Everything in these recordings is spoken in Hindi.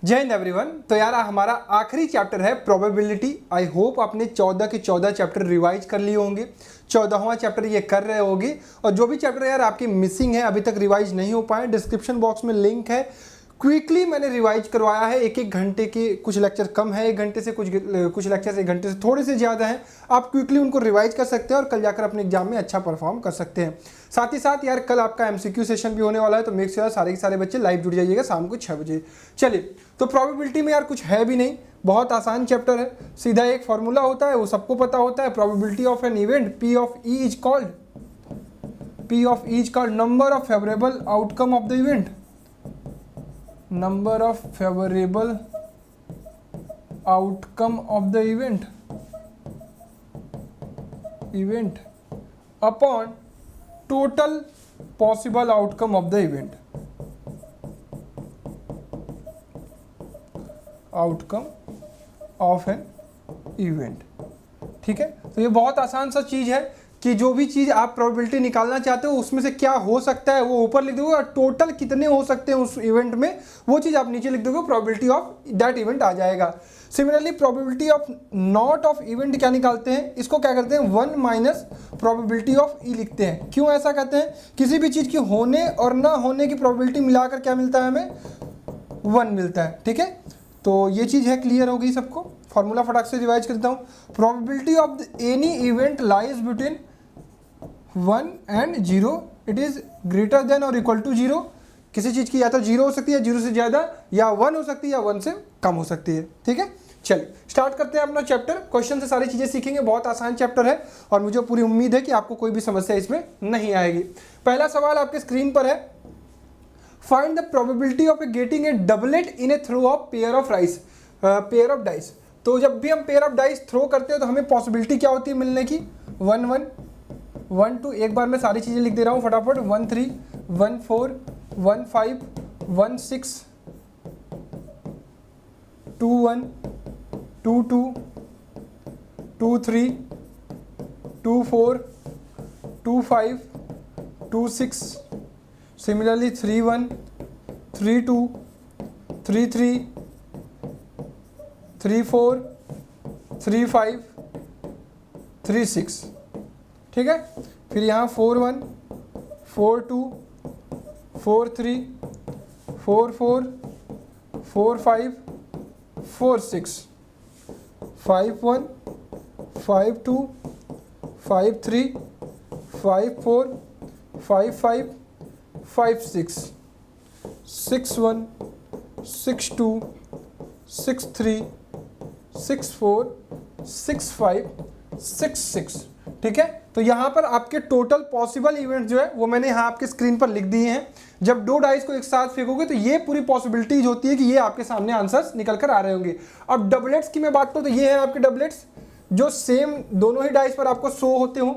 जय हिंद एवरीवन। तो यार हमारा आखिरी चैप्टर है प्रोबेबिलिटी। आई होप आपने 14 के 14 चैप्टर रिवाइज कर लिए होंगे, 14वां चैप्टर ये कर रहे होंगे। और जो भी चैप्टर यार आपकी मिसिंग है, अभी तक रिवाइज नहीं हो पाए, डिस्क्रिप्शन बॉक्स में लिंक है। क्विकली मैंने रिवाइज करवाया है, एक घंटे के कुछ लेक्चर कम है, 1 घंटे से कुछ लेक्चर 1 घंटे से थोड़े से ज़्यादा हैं। आप क्विकली उनको रिवाइज कर सकते हैं और कल जाकर अपने एग्जाम में अच्छा परफॉर्म कर सकते हैं। साथ ही साथ यार कल आपका एमसीक्यू सेशन भी होने वाला है, तो मेक श्योर सारे के सारे बच्चे लाइव जुड़ जाइएगा शाम को 6 बजे। चलिए, तो प्रोबेबिलिटी में यार कुछ है भी नहीं, बहुत आसान चैप्टर है। सीधा एक फॉर्मूला होता है, वो सबको पता होता है। Probability of an event P of E is called number of favourable outcome of the event, number of favorable outcome of the event upon total possible outcome of the event, outcome of an event। ठीक है, तो ये बहुत आसान सा चीज है कि जो भी चीज़ आप प्रोबेबिलिटी निकालना चाहते हो उसमें से क्या हो सकता है वो ऊपर लिख दोगे, और टोटल कितने हो सकते हैं उस इवेंट में वो चीज़ आप नीचे लिख दोगे, प्रोबेबिलिटी ऑफ दैट इवेंट आ जाएगा। Similarly probability of not of event क्या निकालते हैं, इसको क्या करते हैं 1 माइनस प्रोबेबिलिटी ऑफ ई लिखते हैं। क्यों ऐसा कहते हैं, किसी भी चीज़ की होने और ना होने की प्रोबेबिलिटी मिलाकर क्या मिलता है, हमें 1 मिलता है। ठीक है, तो ये चीज़ है, क्लियर हो गई सबको। फॉर्मूला फटाक से रिवाइज करता हूँ। Probability of any event lies between 1 and 0, it is greater than और इक्वल टू 0। किसी चीज़ की या तो 0 हो सकती है, 0 से ज़्यादा, या 1 हो सकती है, या 1 से कम हो सकती है। ठीक है, चलिए स्टार्ट करते हैं अपना चैप्टर। क्वेश्चन से सारी चीज़ें सीखेंगे, बहुत आसान चैप्टर है और मुझे पूरी उम्मीद है कि आपको कोई भी समस्या इसमें नहीं आएगी। पहला सवाल आपके स्क्रीन पर है, find the probability of getting a doublet in a throw of pair of dice. तो जब भी हम पेयर ऑफ डाइस थ्रो करते हैं तो हमें पॉसिबिलिटी क्या होती है मिलने की, 1 1 1 2। एक बार मैं सारी चीज़ें लिख दे रहा हूँ फटाफट, 1 3 1 4 1 5 1 6 2 1 2 2 2 3 2 4 2 5 2 6। सिमिलरली 3 1 3 2 3 3 3 4 3 5 3 6। ठीक है, फिर यहाँ 4 1 4 2 4 3 4 4 4 5 4 6 5 1 5 2 5 3 5 4 5 5 5 6 6 1 6 2 6 3 6 4 6 5 6 6। ठीक है, तो यहाँ पर आपके टोटल पॉसिबल इवेंट जो है वो मैंने यहाँ आपके स्क्रीन पर लिख दिए हैं। जब 2 डाइस को एक साथ फेंकोगे तो ये पूरी पॉसिबिलिटीज होती है कि ये आपके सामने आंसर्स निकल कर आ रहे होंगे। अब डबलेट्स की मैं बात करूँ तो ये है आपके डबलेट्स जो सेम दोनों ही डाइस पर आपको शो होते हो।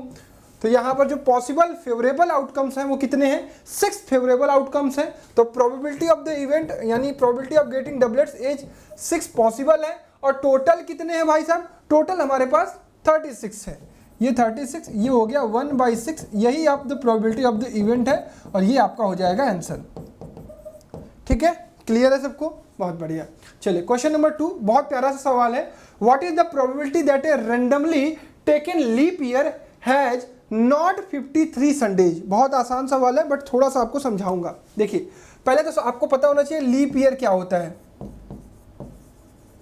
तो यहाँ पर जो पॉसिबल फेवरेबल आउटकम्स हैं वो कितने हैं, 6 फेवरेबल आउटकम्स हैं। तो प्रोबेबिलिटी ऑफ द इवेंट यानी probability of getting doublets is 6 possible है। और टोटल कितने हैं भाई साहब, टोटल हमारे पास 36 है। ये 36, ये हो गया 1/6, यही आप the probability of the event है और ये आपका हो जाएगा आंसर। ठीक है, क्लियर है सबको, बहुत बढ़िया। चलिए क्वेश्चन नंबर 2, बहुत प्यारा सा सवाल है। What is the probability that a randomly taken leap year has not 53 Sundays. बहुत आसान सवाल है बट थोड़ा सा आपको समझाऊंगा। देखिए, पहले तो आपको पता होना चाहिए लीप ईयर क्या होता है।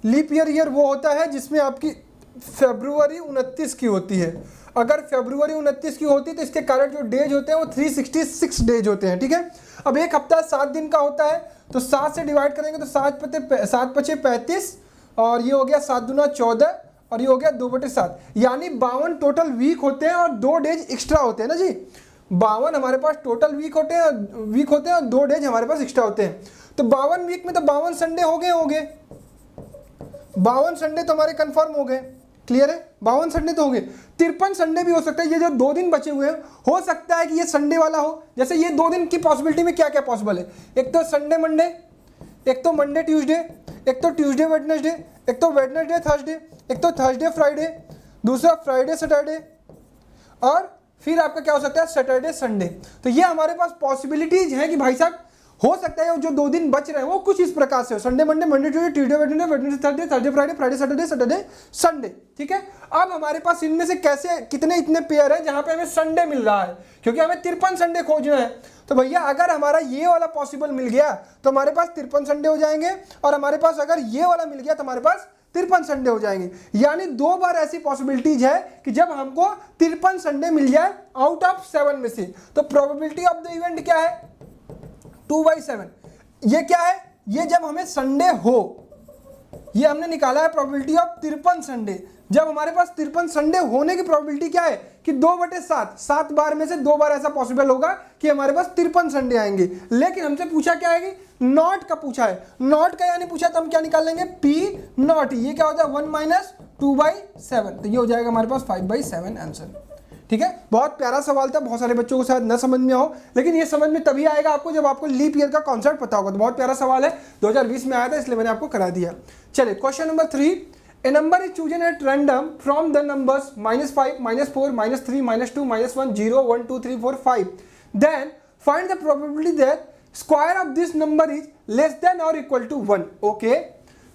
लीप ईयर वो होता है जिसमें आपकी फरवरी 29 की होती है। अगर फरवरी 29 की होती है तो इसके कारण जो डेज होते हैं वो 366 डेज होते हैं। ठीक है, अब एक हफ्ता 7 दिन का होता है, तो 7 से डिवाइड करेंगे तो 7 पचे 35 और ये हो गया 7 दूना 14 और ये हो गया 2/7, यानी 52 टोटल वीक होते हैं और 2 डेज एक्स्ट्रा होते हैं ना जी। 52 हमारे पास टोटल वीक होते हैं और 2 डेज हमारे पास एक्स्ट्रा होते हैं। तो 52 वीक में तो 52 संडे हो गए 52 संडे तो हमारे कंफर्म हो गए। क्लियर है, 52 संडे तो हो गए। 53 संडे भी हो सकता है। ये जो 2 दिन बचे हुए हैं हो सकता है कि ये संडे वाला हो। जैसे ये 2 दिन की पॉसिबिलिटी में क्या क्या पॉसिबल है, एक तो संडे मंडे, एक तो मंडे ट्यूसडे, एक तो ट्यूसडे वेडनेसडे, एक तो वेडनेसडे थर्सडे, एक तो थर्सडे फ्राइडे, दूसरा फ्राइडे सैटरडे, और फिर आपका क्या हो सकता है सैटरडे संडे। तो ये हमारे पास पॉसिबिलिटीज हैं कि भाई साहब हो सकता है जो 2 दिन बच रहे हैं वो कुछ इस प्रकार से हो, Sunday Monday, Monday Tuesday, Tuesday Wednesday, Wednesday Thursday, Thursday Friday, Friday Saturday, Saturday Sunday. ठीक है, अब हमारे पास इनमें से कैसे कितने इतने पेयर है जहां पे हमें संडे मिल रहा है, क्योंकि हमें 53 संडे खोजना है। तो भैया अगर हमारा ये वाला पॉसिबल मिल गया तो हमारे पास 53 संडे हो जाएंगे, और हमारे पास अगर ये वाला मिल गया तो हमारे पास 53 संडे हो जाएंगे। यानी 2 बार ऐसी पॉसिबिलिटीज है कि जब हमको 53 संडे मिल जाए आउट ऑफ 7 में से। तो प्रोबेबिलिटी ऑफ द इवेंट क्या है, 2/7। ये क्या है, ये जब हमें संडे हो, ये हमने निकाला है प्रोबेबिलिटी ऑफ 53 संडे। जब हमारे पास 53 संडे होने की प्रोबेबिलिटी क्या है कि 2/7, 7 बार में से 2 बार ऐसा पॉसिबल होगा कि हमारे पास 53 संडे आएंगे। लेकिन हमसे पूछा क्या है कि नॉट का पूछा है, नॉट का यानी पूछा तो हम क्या निकाल लेंगे, P नॉट। ये क्या होता है 1 - 2/7, तो ये हो जाएगा हमारे पास 5/7 आंसर। ठीक है, बहुत प्यारा सवाल था, बहुत सारे बच्चों को शायद न समझ में आओ, लेकिन ये समझ में तभी आएगा आपको जब आपको लीप ईयर का कॉन्सेप्ट पता होगा। तो बहुत प्यारा सवाल है, 2020 में आया था इसलिए मैंने आपको करा दिया। चलिए question number 3, A number is chosen at random from the numbers -5, -4, -3, -2, -1, 0, 1, 2, 3, 4, 5, then find the probability that square of this number is less than और इक्वल टू 1। ओके,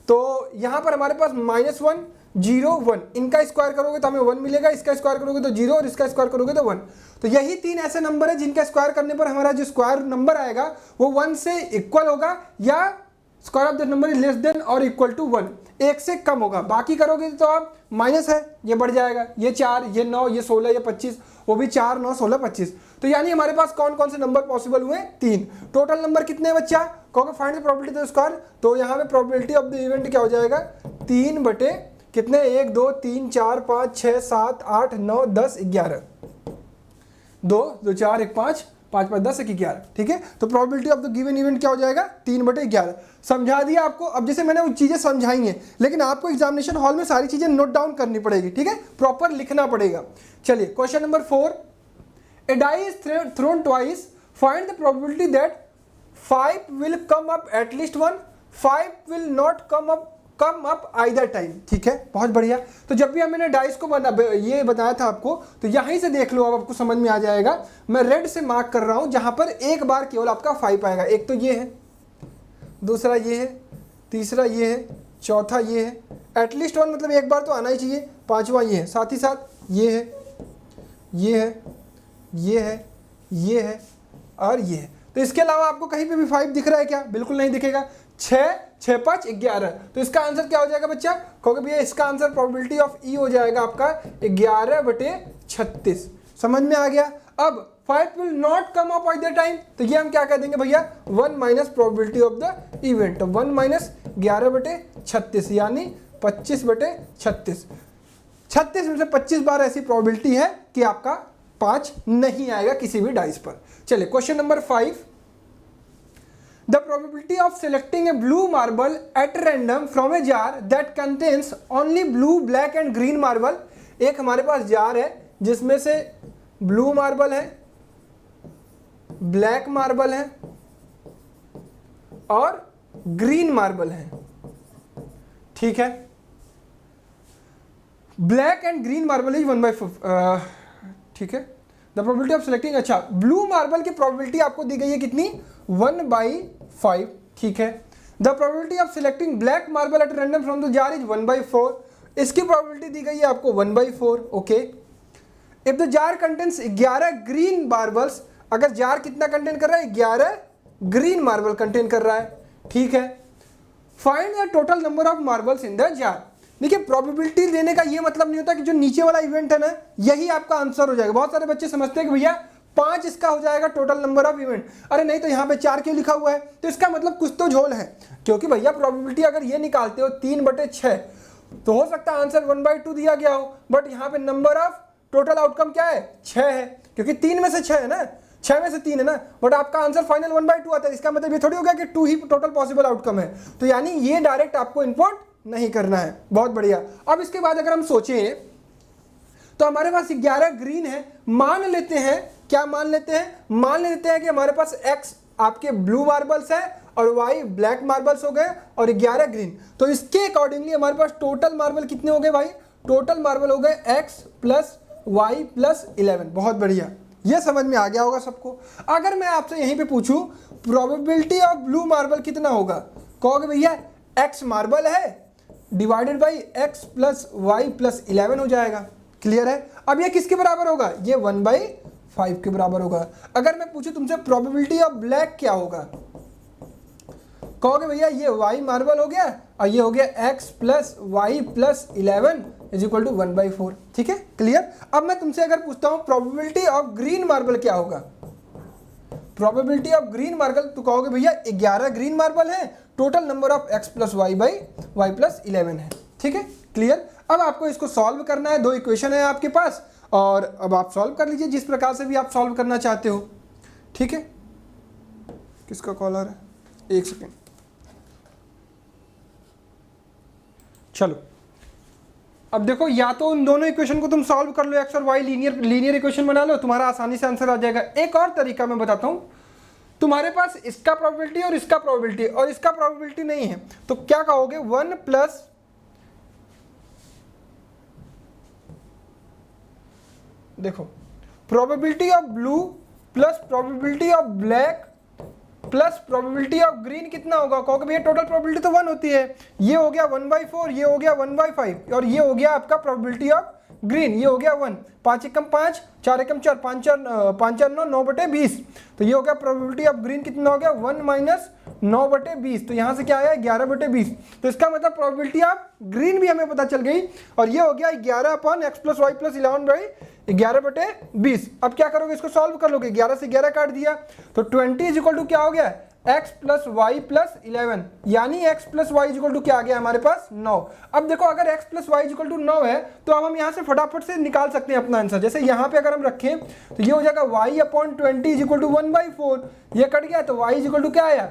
तो यहाँ पर हमारे पास -1, 0, 1, इनका स्क्वायर करोगे तो हमें 1 मिलेगा, इसका स्क्वायर करोगे तो 0 और इसका स्क्वायर करोगे तो 1। तो यही 3 ऐसे नंबर है जिनका स्क्वायर करने पर हमारा जो स्क्वायर नंबर आएगा वो 1 से इक्वल होगा, या square of the number is less than और इक्वल टू 1, 1 से कम होगा। बाकी करोगे तो आप माइनस है, ये बढ़ जाएगा, ये 4, ये 9, ये 16, ये 25, वो भी 4, 9, 16, 25। तो यानी हमारे पास कौन कौन से नंबर पॉसिबल हुए, 3। टोटल नंबर कितने बच्चा, कहोगे find the probability of the square, तो यहाँ पे प्रोबेबिलिटी ऑफ द इवेंट क्या हो जाएगा, 3 बटे कितने, 1, 2, 3, 4, 5, 6, 7, 8, 9, 10, 11, 2, 2, 4, 1, 5, 5, 5, 10, 1, 11। ठीक है, तो probability of the given event क्या हो जाएगा, 3/11। समझा दिया आपको। अब जैसे मैंने वो चीजें समझाई हैं, लेकिन आपको एग्जामिनेशन हॉल में सारी चीजें नोट डाउन करनी पड़ेगी। ठीक है, प्रॉपर लिखना पड़ेगा। चलिए question number 4, a die is thrown twice, find the probability that 5 will come up at least 1, 5 will not come up either time. ठीक है, बहुत बढ़िया। तो जब भी हमने डाइस को ये बताया था आपको, तो यहीं से देख लो, अब आपको समझ में आ जाएगा। मैं रेड से मार्क कर रहा हूं जहां पर एक बार केवल आपका 5 आएगा। एक तो ये है, दूसरा ये है, तीसरा ये है, चौथा ये है। एटलीस्ट 1 मतलब एक बार तो आना ही चाहिए। 5वां ये है, साथ ही साथ ये है, ये है, ये है, ये है और ये है। तो इसके अलावा आपको कहीं पे भी 5 दिख रहा है क्या, बिल्कुल नहीं दिखेगा। 6, 6, 5, 11। तो इसका आंसर क्या हो जाएगा बच्चा, कहोगे भैया इसका आंसर प्रोबेबिलिटी ऑफ ई हो जाएगा आपका 11/36। समझ में आ गया। अब 5 will not come up at the time, तो ये हम क्या कह देंगे भैया, 1 minus probability of the event. तो 1 माइनस 11/36 यानी 25/36। 36 में से 25 बार ऐसी प्रोबेबिलिटी है कि आपका 5 नहीं आएगा किसी भी डाइस पर। चलिए question number 5, the probability of selecting a blue marble at random from a jar that contains only blue, black and green marble। एक हमारे पास जार है जिसमें से ब्लू मार्बल है, ब्लैक मार्बल है और ग्रीन मार्बल है। ठीक है, black and green marble is 1/5। ठीक है, द प्रोबेबिलिटी ऑफ सेलेक्टिंग, अच्छा ब्लू मार्बल की प्रोबेबिलिटी आपको दी गई है कितनी, 1/5। ठीक है, the probability of selecting black marble at random from the jar is 1/4। इसकी प्रोबेबिलिटी दी गई है आपको 1/4। Okay, if the jar contains 11 green marbles, अगर जार कितना कंटेन कर रहा है, 11 ग्रीन मार्बल कंटेन कर रहा है। ठीक है, find the total number of marbles in the jar. देखिए प्रोबेबिलिटी देने का ये मतलब नहीं होता कि जो नीचे वाला इवेंट है ना यही आपका आंसर हो जाएगा। बहुत सारे बच्चे समझते हैं कि भैया 5 इसका हो जाएगा टोटल नंबर ऑफ इवेंट। अरे नहीं, तो यहाँ पे 4 क्यों लिखा हुआ है, तो इसका मतलब कुछ तो झोल है। क्योंकि भैया प्रोबेबिलिटी अगर ये निकालते हो 3/6, तो हो सकता है आंसर 1/2 दिया गया हो, बट यहाँ पे नंबर ऑफ टोटल आउटकम क्या है, 6 है, क्योंकि 3 में से 6 है ना, 6 में से 3 है ना, बट आपका आंसर फाइनल 1/2 आता है। इसका मतलब ये थोड़ी हो गया कि 2 ही टोटल पॉसिबल आउटकम है। तो यानी ये डायरेक्ट आपको इनपुट नहीं करना है। बहुत बढ़िया। अब इसके बाद अगर हम सोचें तो हमारे पास 11 ग्रीन है, मान लेते हैं, क्या मान लेते हैं, मान लेते हैं कि हमारे पास x आपके ब्लू मार्बल्स है और y ब्लैक मार्बल्स हो गए और 11 ग्रीन। तो इसके अकॉर्डिंगली हमारे पास टोटल मार्बल कितने हो गए भाई, टोटल मार्बल हो गए x + y + 11। बहुत बढ़िया, ये समझ में आ गया होगा सबको। अगर मैं आपसे यहीं पे पूछूं प्रोबेबिलिटी ऑफ ब्लू मार्बल कितना होगा, कहोगे भैया x मार्बल है divided by x plus y plus 11 हो जाएगा। क्लियर है। अब ये किसके बराबर होगा, ये 1/5 के बराबर होगा। अगर मैं पूछूं तुमसे प्रोबेबिलिटी ऑफ ब्लैक क्या होगा, कहोगे भैया ये y मार्बल हो गया और ये हो गया x plus y plus 11 is equal to 1/4। ठीक है, क्लियर। अब मैं तुमसे अगर पूछता हूं प्रोबेबिलिटी ऑफ ग्रीन मार्बल क्या होगा, प्रोबेबिलिटी ऑफ ग्रीन मार्बल, तो कहोगे भैया 11 ग्रीन मार्बल है, total number of x plus y by y plus 11 है। ठीक है, क्लियर। अब आपको इसको सॉल्व करना है, दो इक्वेशन है आपके पास और अब आप सॉल्व कर लीजिए जिस प्रकार से भी आप सॉल्व करना चाहते हो। ठीक है, किसका कॉल आ रहा है, एक सेकेंड। चलो अब देखो, या तो उन दोनों इक्वेशन को तुम सॉल्व कर लो, एक्स और वाई लीनियर इक्वेशन बना लो, तुम्हारा आसानी से आंसर आ जाएगा। एक और तरीका मैं बताता हूं, तुम्हारे पास इसका प्रोबेबिलिटी और इसका प्रोबेबिलिटी और इसका प्रोबेबिलिटी नहीं है, तो क्या कहोगे 1 प्लस देखो probability of blue plus probability of black plus probability of green कितना होगा, कहोगे भैया टोटल प्रोबेबिलिटी तो 1 होती है, ये हो गया 1/4, ये हो गया 1/5 और ये हो गया आपका प्रोबेबिलिटी ऑफ ग्रीन, ये हो गया 1, 5 एकम 5, 4 एकम 4, 5 4 9, 9/20, तो ये हो गया प्रोबेबिलिटी ऑफ ग्रीन कितना हो गया 1 माइनस 9/20, तो यहाँ से क्या आया 11/20, तो इसका मतलब प्रोबेबिलिटी ऑफ ग्रीन भी हमें पता चल गई और ये हो गया 11/x प्लस वाई प्लस 11/20। अब क्या करोगे, इसको सॉल्व कर लोगे, 11 से 11 काट दिया तो 20 इज इक्वल टू क्या हो गया x प्लस वाई प्लस 11, यानी x plus y is equal to क्या आ गया हमारे पास 9। अब देखो अगर x plus y is equal to 9 है तो अब हम यहाँ से फटाफट से निकाल सकते हैं अपना आंसर। जैसे यहाँ पे अगर हम रखें तो ये हो जाएगा y upon 20 is equal to 1/4, ये कट गया तो y इज इक्वल टू क्या आया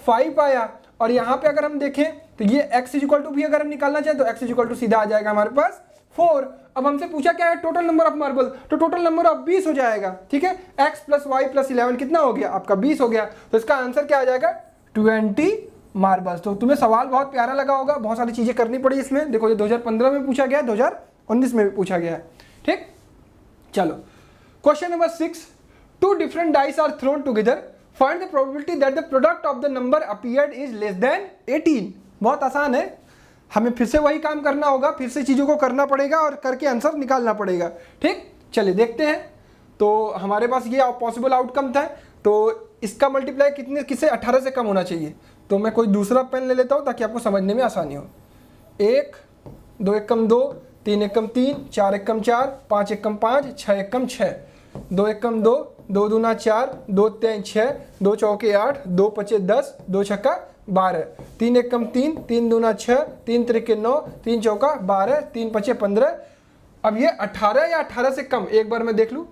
5 आया, और यहाँ पे अगर हम देखें तो ये x इज इक्वल टू भी अगर हम निकालना चाहें तो x इज इक्वल टू सीधा आ जाएगा हमारे पास 4। अब हमसे पूछा क्या है टोटल नंबर ऑफ मार्बल, तो टोटल नंबर ऑफ 20 हो जाएगा। ठीक है, x प्लस वाई प्लस 11 कितना हो गया आपका 20 हो गया, तो इसका आंसर क्या आ जाएगा 20 मार्बल्स। तो तुम्हें सवाल बहुत प्यारा लगा होगा, बहुत सारी चीजें करनी पड़ी इसमें। देखो ये 2015 में पूछा गया है, 2019 में भी पूछा गया है। ठीक, चलो question number 6, 2 different dice are thrown together, find the probability that the product of the number appeared is less than 18। बहुत आसान है, हमें फिर से वही काम करना होगा, फिर से चीज़ों को करना पड़ेगा और करके आंसर निकालना पड़ेगा। ठीक, चलिए देखते हैं। तो हमारे पास ये पॉसिबल आउटकम था, तो इसका मल्टीप्लाई किससे 18 से कम होना चाहिए, तो मैं कोई दूसरा पेन ले लेता हूँ ताकि आपको समझने में आसानी हो। 1 2 एकम 2, 3 एकम 3, 4 एकम 4, 5 एकम 5, 6 एकम 6, 2 एकम 2, 2 दूना 4, 2 3 6, 2 चौके 8, 2 पचे 10, 2 छक्का 12, 3 एकम 3, 3 दूना 6, 3 त्रिके 9, 3 चौका 12, 3 पचे 15। अब ये 18 या 18 से कम, एक बार मैं देख लूँ।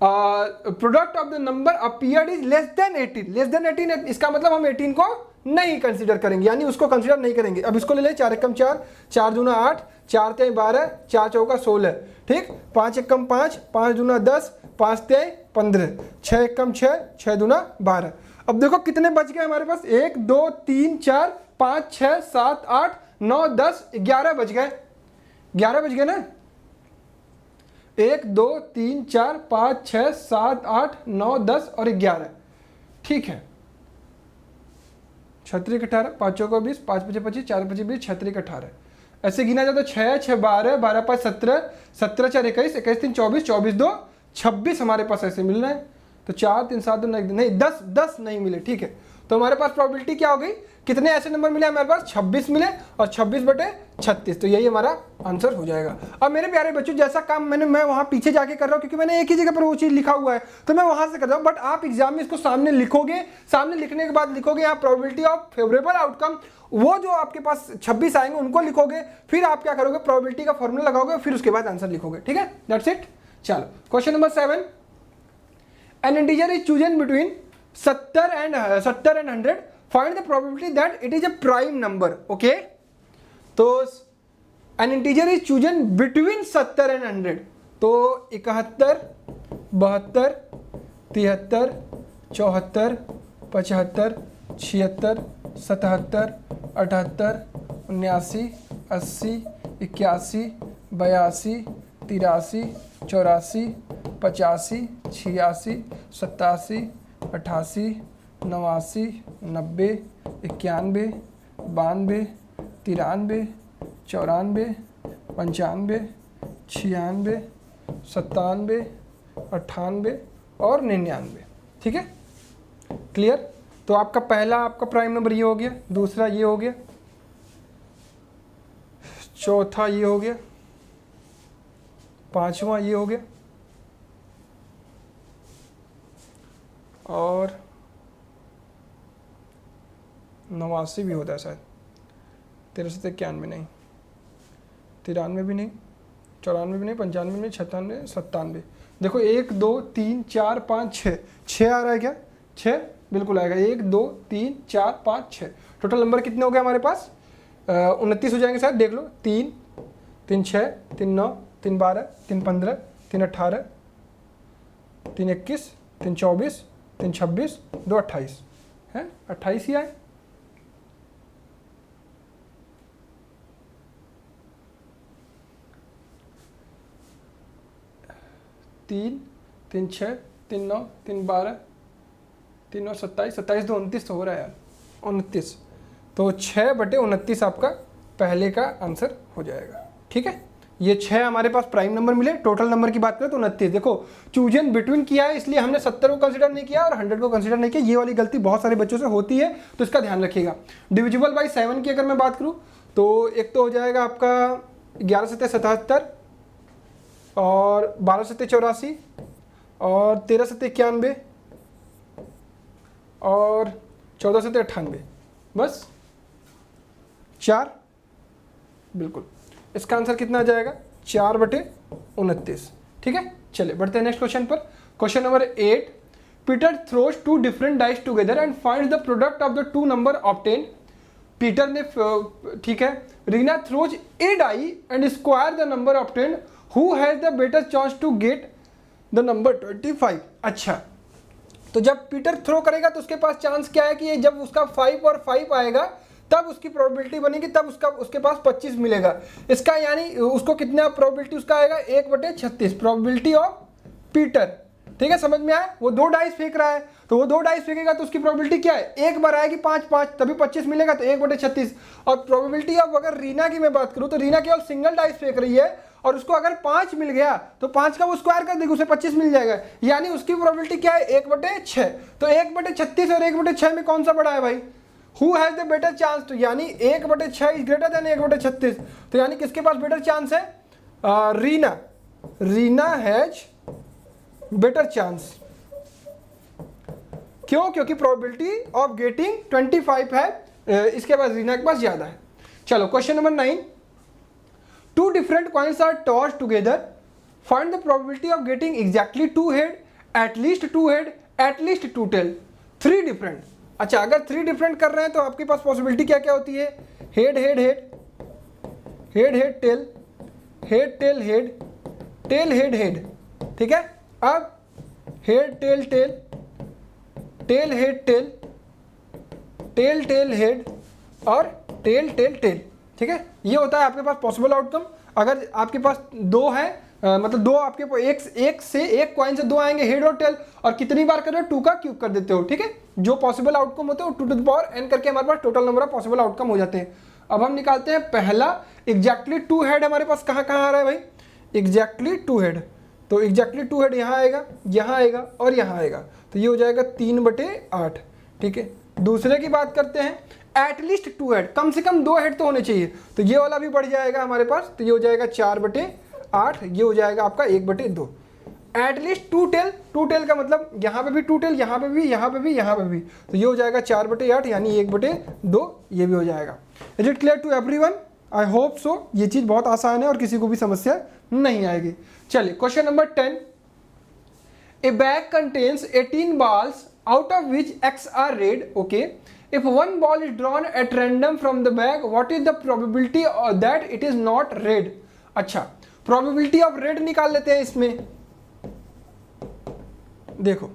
Product of the number appeared is less then 18, less than 18 इसका मतलब हम 18 को नहीं कंसीडर करेंगे, यानी उसको कंसीडर नहीं करेंगे। अब इसको ले ले, 4 एकम 4, 4 दूना 8, 4 3 12, 4 चौका 16। ठीक, 5 एकम 5, 5 दूना 10, 5 3 15, 6 एकम 6, 6 दूना 12। अब देखो कितने बच गए हमारे पास, 1 2 3 4 5 6 7 8 9 10 11 बच गए, 11 बच गए ना। 1 2 3 4 5 6 7 8 9 10 और 11। ठीक है, 6 3 18, 5 चौका 20, 5 5 25, 4 5 20, 6 3 18। ऐसे गिना जाए तो 6 6 12, 12 5 17, 17 4 21, 21 3 24, 24 2 26 हमारे पास ऐसे मिल रहे हैं। तो 4 3 7 2 नहीं 10 नहीं मिले। ठीक है, तो हमारे पास प्रोबेबिलिटी क्या हो गई, कितने ऐसे नंबर मिले हमारे पास 26 मिले और 26/36, तो यही हमारा आंसर हो जाएगा। अब मेरे प्यारे बच्चों, जैसा काम मैं वहाँ पीछे जाके कर रहा हूँ क्योंकि मैंने एक ही जगह पर वो चीज़ लिखा हुआ है तो मैं वहाँ से कर रहा हूँ, बट आप एग्जाम में इसको सामने लिखोगे, सामने लिखने के बाद लिखोगे यहाँ प्रोबेबिलिटी ऑफ फेवरेबल आउटकम, वो जो आपके पास 26 आएंगे उनको लिखोगे, फिर आप क्या करोगे प्रोबेबिलिटी का फॉर्मूला लगाओगे, फिर उसके बाद आंसर लिखोगे। ठीक है, दैट्स इट। चलो question number 7, an integer is chosen between 70 and 100, find the probability that it is a prime number। okay, तो an integer is chosen between 70 and 100, तो 71 72 73 74 75 76 77 78 79 80 81 82 83 84 85 86, 87, 88, 89, 90, 91, 92, 93, 94, 95, 96, 97, 98 और 99। ठीक है, क्लियर। तो आपका पहला आपका प्राइम नंबर ये हो गया, दूसरा ये हो गया, चौथा ये हो गया, पांचवा ये हो गया, और 89 भी होता है शायद, 93, 91 नहीं, 93 भी नहीं, 94 भी नहीं, 95 भी नहीं, 96, 97। देखो 1 2 3 4 5 6, 6 आ रहा है क्या? 6 बिल्कुल आएगा। 1 2 3 4 5 6, टोटल नंबर कितने हो गए हमारे पास? 29 हो जाएंगे शायद, देख लो। 3 3 6 3 9 3 12 3 15 3 18 3 21 3 24 3 26 2 28 है, 28 ही आए। तीन 3 6 3 9 3 12 3 9 27, 27 2 29 तो हो रहा है यार, 29। तो 6/29 आपका पहले का आंसर हो जाएगा। ठीक है, ये 6 हमारे पास प्राइम नंबर मिले। टोटल नंबर की बात करें तो 29। देखो चूज इन बिटवीन किया है, इसलिए हमने 70 को कंसीडर नहीं किया और 100 को कंसीडर नहीं किया। ये वाली गलती बहुत सारे बच्चों से होती है, तो इसका ध्यान रखिएगा। डिविजिबल बाई 7 की अगर मैं बात करूँ तो एक तो हो जाएगा आपका 11 7 77 और 12 7 84 और 13 7 91 और 14 7 98, बस 4। बिल्कुल, इसका आंसर कितना आ जाएगा? 4/29। ठीक है, चलिए बढ़ते हैं नेक्स्ट क्वेश्चन पर। Question number 8, Peter throws 2 different dice together and finds the product of the 2 number obtain. Peter ने, ठीक है, Reena throws a die and square the number obtain, who has the better chance to get the number 25। अच्छा, तो जब पीटर थ्रो करेगा तो उसके पास चांस क्या है कि ये जब उसका 5 और 5 आएगा तब उसकी प्रोबेबिलिटी बनेगी, तब उसके पास 25 मिलेगा। इसका यानी उसको कितना प्रोबेबिलिटी उसका आएगा? 1/36 प्रोबेबिलिटी ऑफ पीटर। ठीक है, समझ में आया? वो 2 डाइस फेंक रहा है, तो वो 2 डाइस फेंकेगा तो उसकी प्रोबेबिलिटी क्या है? एक बार आएगी 5 5, तभी 25 मिलेगा, तो 1/36। और प्रोबेबिलिटी ऑफ अगर रीना की मैं बात करूं तो रीना केवल सिंगल डाइस फेंक रही है और उसको अगर 5 मिल गया तो 5 का वो स्क्वायर कर देगी, उसे 25 मिल जाएगा। यानी उसकी प्रोबेबिलिटी क्या है? 1/6। तो 1/36 और 1/6 में कौन सा बड़ा है भाई? Who has the better chance? तो यानी 1/6 इज ग्रेटर देन 1/36। तो यानी किसके पास बेटर चांस है? Reena. Reena has better chance. क्यों? क्योंकि प्रोबेबिलिटी ऑफ गेटिंग 25 है इसके पास, रीना के पास ज्यादा है। चलो question number 9, 2 different coins are tossed together, find the probability of getting exactly 2 head, at least 2 head, at least 2 tail, 3 different। अच्छा, अगर 3 डिफरेंट कर रहे हैं तो आपके पास पॉसिबिलिटी क्या क्या होती है? Head head head, head head tail, head tail head, tail head head. ठीक है, अब head tail tail, tail head tail, tail tail head और टेल टेल टेल। ठीक है, ये होता है आपके पास पॉसिबल आउटकम। अगर आपके पास 2 है, मतलब 2 आपके पास एक कॉइन से 2 आएंगे हेड और टेल, और कितनी बार कर रहे हो? 2 का क्यूब कर देते हो। ठीक है, जो पॉसिबल आउटकम होते हैं वो 2 टू द पावर n करके हमारे पास total number of possible outcome हो जाते हैं। अब हम निकालते हैं पहला, एग्जैक्टली 2 हेड हमारे पास कहाँ कहाँ आ रहा है भाई? एग्जैक्टली 2 हेड, तो एग्जैक्टली 2 हेड यहाँ आएगा, यहाँ आएगा और यहाँ आएगा, तो ये हो जाएगा 3/8। ठीक है, दूसरे की बात करते हैं, एटलीस्ट 2 हेड, कम से कम 2 हेड तो होने चाहिए, तो ये वाला भी बढ़ जाएगा हमारे पास, तो ये हो जाएगा 4/8, ये हो जाएगा आपका 1/2। एटलीस्ट 2 टेल, 2 टेल का मतलब यहाँ पे भी 2 टेल, यहाँ पे भी, यहाँ पे भी, यहाँ पे भी, तो ये हो जाएगा 4/8 यानी 1/2, ये भी हो जाएगा। Is it clear to everyone? I hope so. ये चीज़ बहुत आसान है और किसी को भी समस्या नहीं आएगी। चलिए question number 10, A bag contains 18 balls out of which X are red, okay? If one ball is drawn at random from the bag, what is the probability that it is not red? अच्छा, probability of red निकाल लेते हैं इसमें। देखो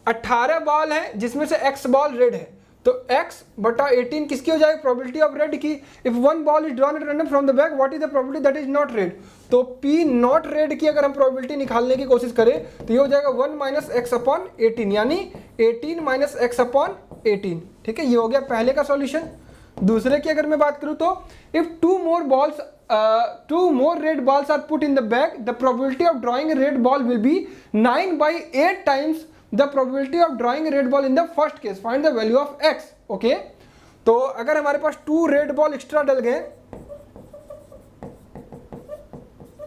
18 बॉल है जिसमें से X बॉल रेड है, तो x बटा 18 किसकी हो जाएगी, प्रोबेबिलिटी ऑफ रेड की। If one ball is drawn at random from the bag what is the probability that is not red. तो p नॉट रेड की अगर हम प्रोबेबिलिटी निकालने की कोशिश करें तो ये हो जाएगा 1 माइनस एक्स अपॉन 18, यानी 18 माइनस एक्स अपॉन 18। ठीक है, ये हो गया पहले का सॉल्यूशन। दूसरे की अगर मैं बात करूं तो if two more red balls are put in the bag the probability of drawing red ball will be 9/8 times the probability of drawing red ball in the first case, find the value of x। Okay, तो अगर हमारे पास 2 रेड बॉल एक्स्ट्रा डल गए,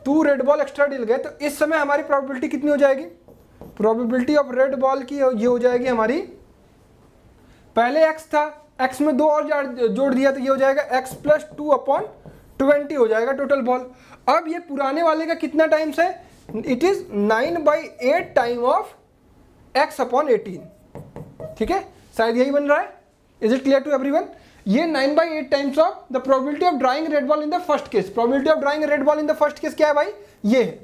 2 रेड बॉल एक्स्ट्रा डल गए, तो इस समय हमारी प्रोबेबिलिटी कितनी हो जाएगी, प्रोबेबिलिटी ऑफ रेड बॉल की ये हो जाएगी हमारी, पहले x था, x में 2 और जोड़ दिया तो ये हो जाएगा x प्लस 2 अपॉन 20 हो जाएगा टोटल बॉल। अब ये पुराने वाले का कितना टाइम्स है, it is 9/8 time of x upon 18। ठीक है, शायद यही बन रहा है। Is it clear to everyone? ये 9/8 times of the probability of drawing red ball in the first case. Probability of drawing red ball in the first case क्या है भाई, ये है।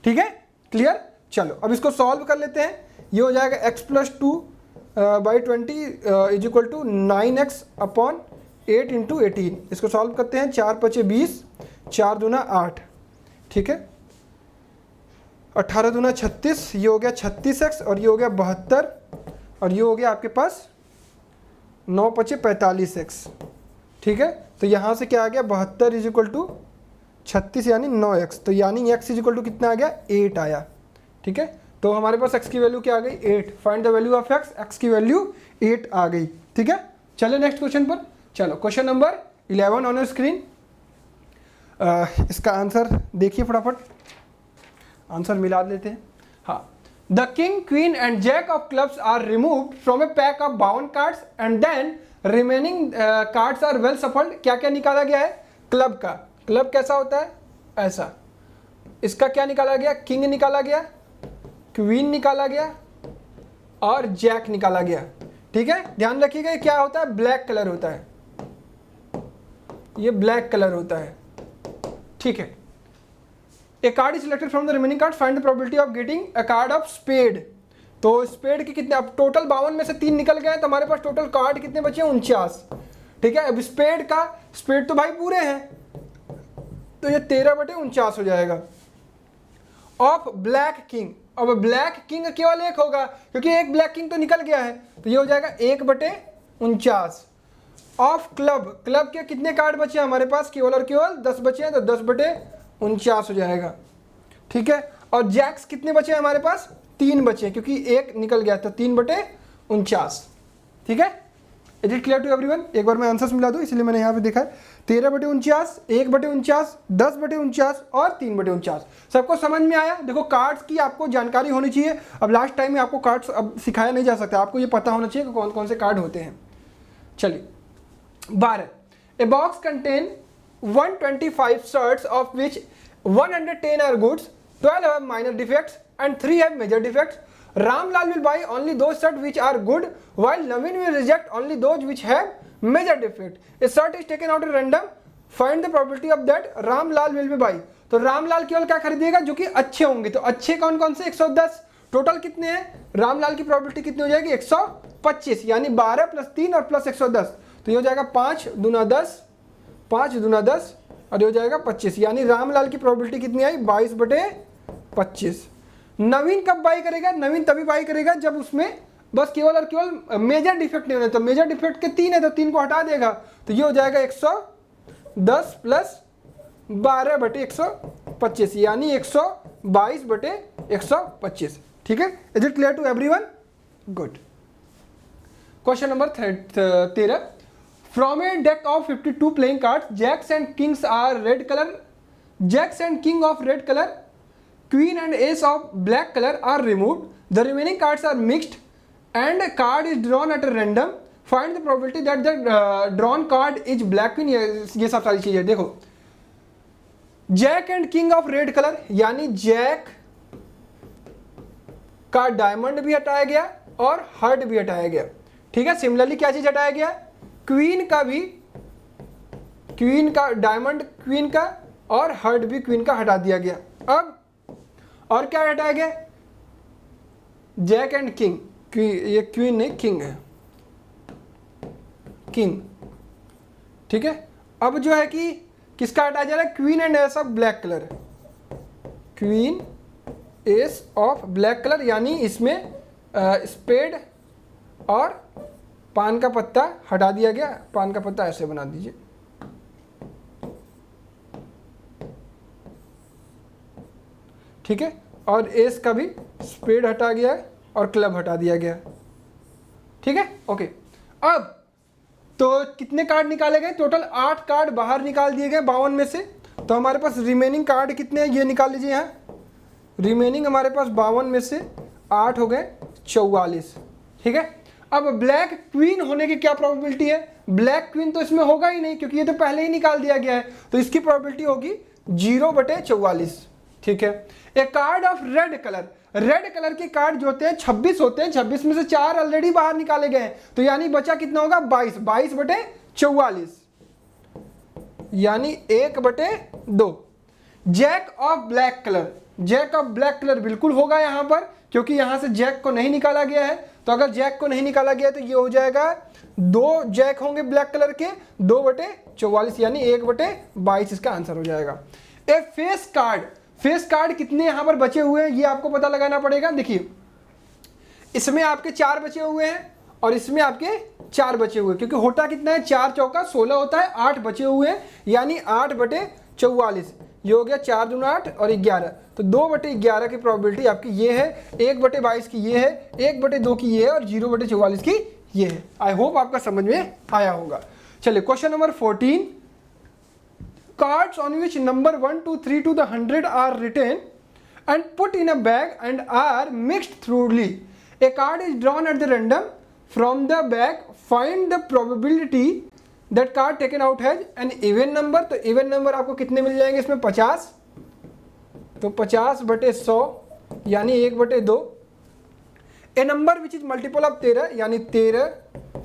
ठीक है, क्लियर। चलो अब इसको सॉल्व कर लेते हैं। ये हो जाएगा x plus 2 by 20 is equal to 9x upon 8 into 18। इसको सॉल्व करते हैं, 4 × 5 = 20, 4 दूना 8, ठीक है, 18 दूना 36, ये हो गया 36x और ये हो गया 72 और ये हो गया आपके पास 9 × 5 = 45x। ठीक है, तो यहाँ से क्या आ गया, 72 इज इक्वल टू 36 यानी 9x, तो यानी x इज इक्वल टू कितना आ गया, 8 आया। ठीक है, तो हमारे पास x की वैल्यू क्या आ गई, 8। Find the value of x की वैल्यू 8 आ गई। ठीक है, चलो नेक्स्ट क्वेश्चन पर। चलो question number 11 on your screen. इसका आंसर देखिए फटाफट, आंसर मिला लेते हैं। हाँ, the king queen and jack of clubs are removed from a pack of bound cards and then remaining cards are well shuffled. क्या क्या निकाला गया है, क्लब का। क्लब कैसा होता है, ऐसा। इसका क्या निकाला गया, किंग निकाला गया, क्वीन निकाला गया और जैक निकाला गया। ठीक है, ध्यान रखिएगा ये क्या होता है, ब्लैक कलर होता है, ये ब्लैक कलर होता है। ठीक है, a card is selected from the remaining card, find the probability of getting a card of spade. तो स्पेड के कितने, अब टोटल 52 में से 3 निकल गए तो हमारे पास टोटल कार्ड कितने बचे, 49। ठीक है, अब स्पेड तो भाई पूरे हैं, तो ये 13/49 हो जाएगा। ऑफ ब्लैक किंग, अब ब्लैक किंग केवल एक होगा क्योंकि एक ब्लैक किंग तो निकल गया है, तो ये हो जाएगा 1/49। ऑफ क्लब, क्लब के कितने कार्ड बचे हमारे पास, केवल और केवल 10 बचे हैं, तो 10/49 हो जाएगा। ठीक है, और जैक्स कितने बचे हैं हमारे पास, 3 बचे क्योंकि एक निकल गया, तो 3/49। ठीक है, is it clear to everyone? एक बार मैं आंसर्स मिला दूं, इसलिए मैंने यहाँ पे देखा है 13/49, 1/49, 10/49 और 3/49। सबको समझ में आया? देखो कार्ड्स की आपको जानकारी होनी चाहिए। अब लास्ट टाइम में आपको कार्ड्स अब सिखाया नहीं जा सकता, आपको ये पता होना चाहिए कि कौन कौन से कार्ड होते हैं। चलिए 12, a box contain 125 shirts of which 110 are goods, 12 have minor defects and 3 have major defects. Ramlal will buy only those shirts which are good, while Naveen will reject only those which have major defect. A shirt is taken out at random. Find the probability of that Ramlal will be buy. तो रामलाल केवल क्या खरीदेगा, जो कि अच्छे होंगे। तो अच्छे कौन कौन से, 110। टोटल कितने हैं, रामलाल की प्रोबेबिलिटी कितनी हो जाएगी, 125, यानी 12 + 3 और प्लस 110, तो ये हो जाएगा 5 दूना 10, 5 दूना 10 और ये हो जाएगा 25, यानी रामलाल की प्रोबेबिलिटी कितनी आई, 22/25। नवीन कब बाई करेगा, नवीन तभी बाई करेगा जब उसमें बस केवल और केवल मेजर डिफेक्ट नहीं होने। तो मेजर डिफेक्ट के 3 है, तो 3 को हटा देगा, तो ये हो जाएगा 110 + 12/125, यानी 122/125। ठीक है, is it clear to everyone? Good. Question number 13, from a deck of 52 playing cards, jacks and kings are red colour, jacks and king of red colour, queen and ace of black color are removed, the remaining cards are mixed and a card is drawn at a random, find the probability that the drawn card is black queen। ये सब सारी चीजें देखो, jack and king of red colour, यानी जैक का डायमंड भी हटाया गया और हार्ट भी हटाया गया। ठीक है, सिमिलरली क्या चीज हटाया गया, क्वीन का भी, क्वीन का डायमंड क्वीन का और हार्ट भी क्वीन का हटा दिया गया। अब और क्या हटाया गया, जैक एंड किंग, ये क्वीन नहीं किंग है, किंग, ठीक है। अब जो है कि किसका हटाया जा रहा है, queen and S of black colour, queen S of black colour, यानी इसमें स्पेड और पान का पत्ता हटा दिया गया। पान का पत्ता ऐसे बना दीजिए, ठीक है, और एस का भी स्पेड हटा गया है और क्लब हटा दिया गया, ठीक है, ओके। अब तो कितने कार्ड निकाले गए, टोटल 8 कार्ड बाहर निकाल दिए गए 52 में से। तो हमारे पास रिमेनिंग कार्ड कितने हैं, ये निकाल लीजिए यहाँ। रिमेनिंग हमारे पास 52 में से 8 हो गए 44, ठीक है। अब ब्लैक क्वीन होने की क्या प्रोबेबिलिटी है, ब्लैक क्वीन तो इसमें होगा ही नहीं क्योंकि ये तो पहले ही निकाल दिया गया है, तो इसकी प्रोबेबिलिटी होगी 0/44, ठीक है। A card of red colour, red colour के कार्ड जो होते हैं 26 होते हैं, 26 में से 4 ऑलरेडी बाहर निकाले गए हैं, तो यानी बचा कितना होगा 22, 22/44 यानी 1/2। Jack of black colour, jack of black colour बिल्कुल होगा यहाँ पर क्योंकि यहाँ से जैक को नहीं निकाला गया है, तो अगर जैक को नहीं निकाला गया तो ये हो जाएगा 2 जैक होंगे ब्लैक कलर के, 2/44 यानी 1/22 इसका आंसर हो जाएगा। ए फेस कार्ड, फेस कार्ड कितने यहाँ पर बचे हुए हैं ये आपको पता लगाना पड़ेगा। देखिए इसमें आपके 4 बचे हुए हैं और इसमें आपके 4 बचे हुए हैं, क्योंकि होता कितना है 4 चौका 16 होता है, 8 बचे हुए हैं यानी 8/44, ये हो गया 4 दूना 8 और 11, तो 2/11 की प्रोबेबिलिटी आपकी ये है, 1/22 की ये है, 1/2 की ये है और 0/44 की ये है। आई होप आपका समझ में आया होगा। चलिए question number 14, cards on which number 1 to 3 to the 100 are written and put in a bag and are mixed thoroughly. A card is drawn at the random from the bag. Find the probability that card taken out has an even number. तो even number आपको कितने मिल जाएंगे इसमें 50, तो 50/100 यानी 1/2। A number which is multiple of 13 यानी 13,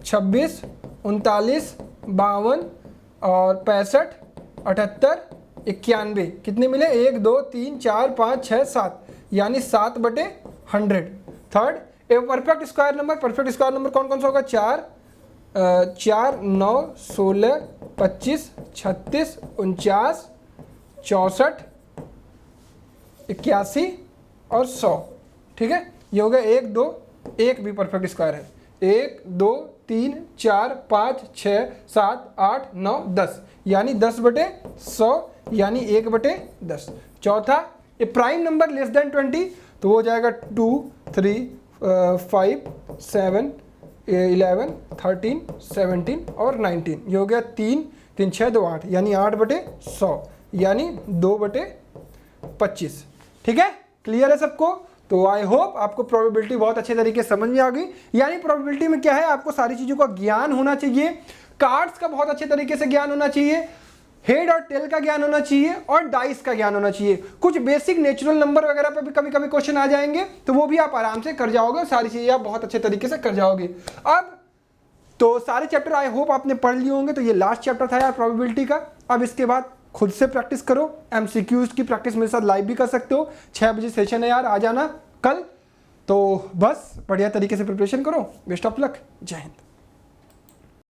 26, 39, 52 और 65, 78, 91 कितने मिले 1 2 3 4 5 6 7 यानी 7/100। Third, a perfect square number, perfect square number कौन कौन सा होगा, 4, 9, 16, 25, 36, 49, 64, 81 और 100, ठीक है। ये हो गया 1 2, 1 भी परफेक्ट स्क्वायर है, 1 2 3 4 5 6 7 8 9 10 यानी 10/100 यानी 1/10। चौथा, ए प्राइम नंबर लेस देन 20 तो वो हो जाएगा 2 3 5 7 11 13 17 और 19, ये हो गया 3 3 6 2 8 यानी 8/100 यानी 2/25, ठीक है। क्लियर है सबको। तो आई होप आपको प्रोबेबिलिटी बहुत अच्छे तरीके से समझ में आ गई। यानी प्रोबेबिलिटी में क्या है, आपको सारी चीज़ों का ज्ञान होना चाहिए, कार्ड्स का बहुत अच्छे तरीके से ज्ञान होना चाहिए, हेड और टेल का ज्ञान होना चाहिए और डाइस का ज्ञान होना चाहिए। कुछ बेसिक नेचुरल नंबर वगैरह पर भी कभी कभी क्वेश्चन आ जाएंगे तो वो भी आप आराम से कर जाओगे, सारी चीज़ें आप बहुत अच्छे तरीके से कर जाओगे। अब तो सारे चैप्टर आई होप आपने पढ़ लिए होंगे। तो ये लास्ट चैप्टर था यार प्रोबेबिलिटी का। अब इसके बाद खुद से प्रैक्टिस करो, MCQs की प्रैक्टिस मेरे साथ लाइव भी कर सकते हो, 6 बजे सेशन है यार, आ जाना कल। तो बस बढ़िया तरीके से प्रिपरेशन करो। बेस्ट ऑफ लक, जय हिंद।